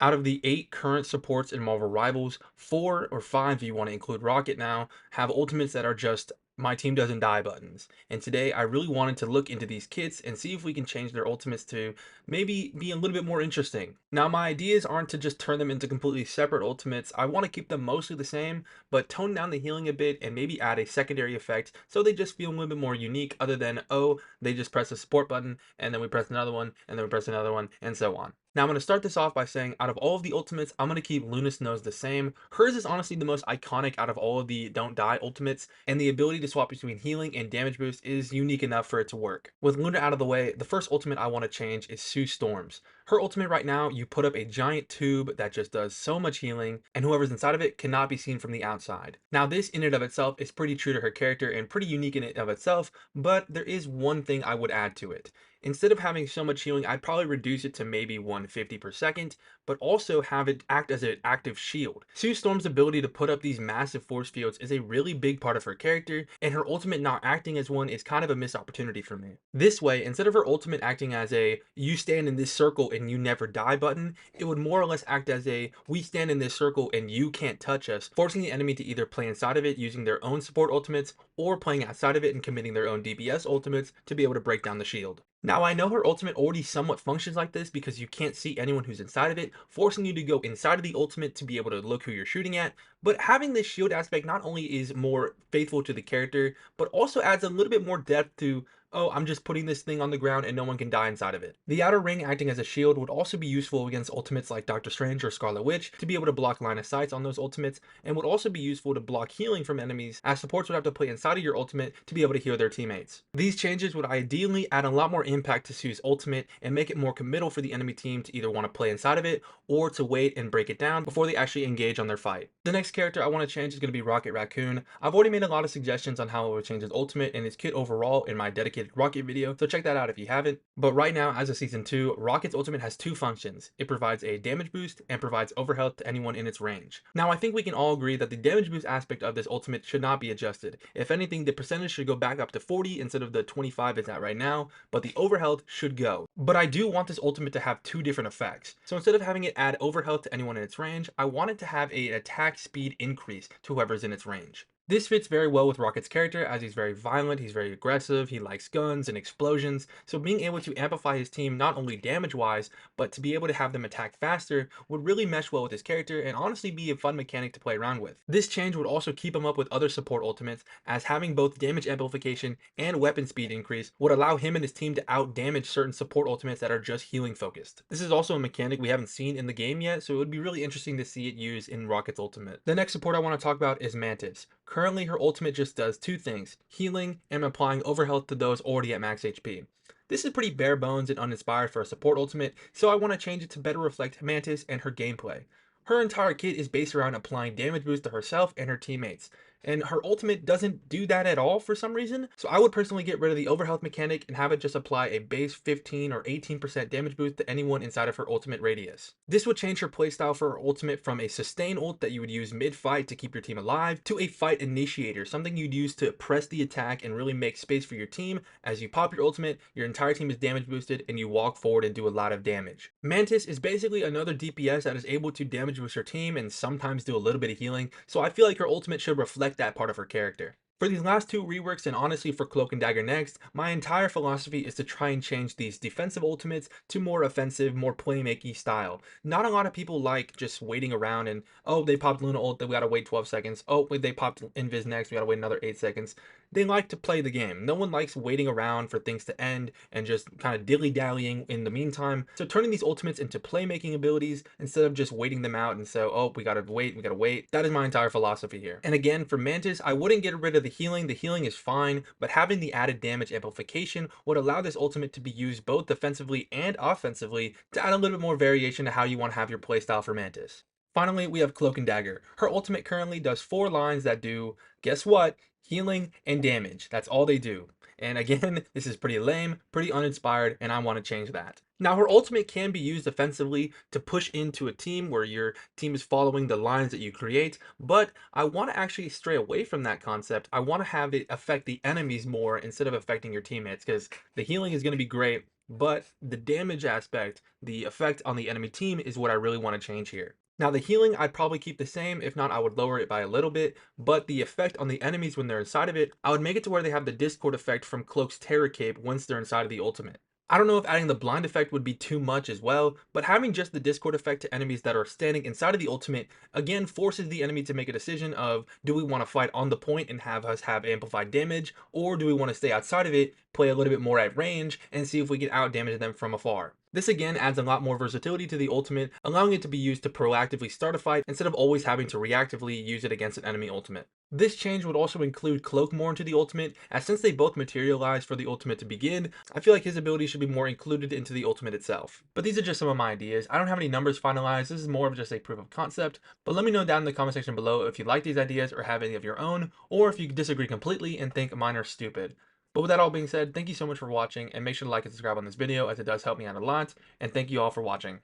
Out of the 8 current supports in Marvel Rivals, 4 or 5, if you want to include Rocket now, have ultimates that are just my team doesn't die buttons. And today I really wanted to look into these kits and see if we can change their ultimates to maybe be a little bit more interesting. Now my ideas aren't to just turn them into completely separate ultimates. I want to keep them mostly the same, but tone down the healing a bit and maybe add a secondary effect so they just feel a little bit more unique other than, oh, they just press a support button and then we press another one and then we press another one and so on. Now I'm going to start this off by saying out of all of the ultimates, I'm going to keep Luna's Nose the same. Hers is honestly the most iconic out of all of the Don't Die ultimates, and the ability to swap between healing and damage boost is unique enough for it to work. With Luna out of the way, the first ultimate I want to change is Sue Storm's. Her ultimate right now, you put up a giant tube that just does so much healing, and whoever's inside of it cannot be seen from the outside. Now this in and of itself is pretty true to her character and pretty unique in and of itself, but there is one thing I would add to it. Instead of having so much healing, I'd probably reduce it to maybe 150 per second, but also have it act as an active shield. Sue Storm's ability to put up these massive force fields is a really big part of her character, and her ultimate not acting as one is kind of a missed opportunity for me. This way, instead of her ultimate acting as a you stand in this circle and you never die button, it would more or less act as a we stand in this circle and you can't touch us, forcing the enemy to either play inside of it using their own support ultimates or playing outside of it and committing their own DPS ultimates to be able to break down the shield. Now I know her ultimate already somewhat functions like this because you can't see anyone who's inside of it, forcing you to go inside of the ultimate to be able to look who you're shooting at, but having this shield aspect not only is more faithful to the character, but also adds a little bit more depth to, oh, I'm just putting this thing on the ground and no one can die inside of it. The outer ring acting as a shield would also be useful against ultimates like Doctor Strange or Scarlet Witch to be able to block line of sights on those ultimates, and would also be useful to block healing from enemies, as supports would have to play inside of your ultimate to be able to heal their teammates. These changes would ideally add a lot more impact to Sue's ultimate and make it more committal for the enemy team to either want to play inside of it or to wait and break it down before they actually engage on their fight. The next character I want to change is going to be Rocket Raccoon. I've already made a lot of suggestions on how I would change his ultimate and his kit overall in my dedicated Rocket video, so check that out if you haven't. But right now, as of Season 2, Rocket's ultimate has two functions. It provides a damage boost and provides overhealth to anyone in its range. Now I think we can all agree that the damage boost aspect of this ultimate should not be adjusted. If anything, the percentage should go back up to 40 instead of the 25 it's at right now, but the overhealth should go. But I do want this ultimate to have two different effects. So instead of having it add overhealth to anyone in its range, I want it to have an attack speed increase to whoever's in its range. This fits very well with Rocket's character as he's very violent, he's very aggressive, he likes guns and explosions, so being able to amplify his team not only damage-wise, but to be able to have them attack faster would really mesh well with his character and honestly be a fun mechanic to play around with. This change would also keep him up with other support ultimates, as having both damage amplification and weapon speed increase would allow him and his team to out-damage certain support ultimates that are just healing focused. This is also a mechanic we haven't seen in the game yet, so it would be really interesting to see it used in Rocket's ultimate. The next support I want to talk about is Mantis. Currently, her ultimate just does two things, healing and applying overhealth to those already at max HP. This is pretty bare bones and uninspired for a support ultimate, so I want to change it to better reflect Mantis and her gameplay. Her entire kit is based around applying damage boost to herself and her teammates, and her ultimate doesn't do that at all for some reason, so I would personally get rid of the overhealth mechanic and have it just apply a base 15 or 18% damage boost to anyone inside of her ultimate radius. This would change her playstyle for her ultimate from a sustain ult that you would use mid-fight to keep your team alive to a fight initiator, something you'd use to press the attack and really make space for your team. As you pop your ultimate, your entire team is damage boosted and you walk forward and do a lot of damage. Mantis is basically another DPS that is able to damage boost her team and sometimes do a little bit of healing, so I feel like her ultimate should reflect that part of her character. For these last two reworks, and honestly for Cloak and Dagger next, my entire philosophy is to try and change these defensive ultimates to more offensive, more playmaky style. Not a lot of people like just waiting around and, oh, they popped Luna ult, then we gotta wait 12 seconds. Oh, wait, they popped Invis next, we gotta wait another 8 seconds. They like to play the game. No one likes waiting around for things to end and just kind of dilly-dallying in the meantime. So turning these ultimates into playmaking abilities instead of just waiting them out and so, oh, we gotta wait. That is my entire philosophy here. And again, for Mantis, I wouldn't get rid of the healing. The healing is fine, but having the added damage amplification would allow this ultimate to be used both defensively and offensively to add a little bit more variation to how you want to have your playstyle for Mantis. Finally, we have Cloak and Dagger. Her ultimate currently does 4 lines that do, guess what? Healing and damage. That's all they do. And again, this is pretty lame, pretty uninspired, and I want to change that. Now, her ultimate can be used offensively to push into a team where your team is following the lines that you create, but I want to actually stray away from that concept. I want to have it affect the enemies more instead of affecting your teammates, because the healing is going to be great, but the damage aspect, the effect on the enemy team is what I really want to change here. Now, the healing, I'd probably keep the same. If not, I would lower it by a little bit. But the effect on the enemies when they're inside of it, I would make it to where they have the Discord effect from Cloak's Terror Cape once they're inside of the ultimate. I don't know if adding the blind effect would be too much as well, but having just the Discord effect to enemies that are standing inside of the ultimate, again, forces the enemy to make a decision of, do we want to fight on the point and have us have amplified damage, or do we want to stay outside of it, play a little bit more at range, and see if we can out damage them from afar. This again adds a lot more versatility to the ultimate, allowing it to be used to proactively start a fight instead of always having to reactively use it against an enemy ultimate. This change would also include Cloak more into the ultimate, as since they both materialize for the ultimate to begin, I feel like his ability should be more included into the ultimate itself. But these are just some of my ideas. I don't have any numbers finalized, this is more of just a proof of concept, but let me know down in the comment section below if you like these ideas or have any of your own, or if you disagree completely and think mine are stupid. But with that all being said, thank you so much for watching, and make sure to like and subscribe on this video as it does help me out a lot, and thank you all for watching.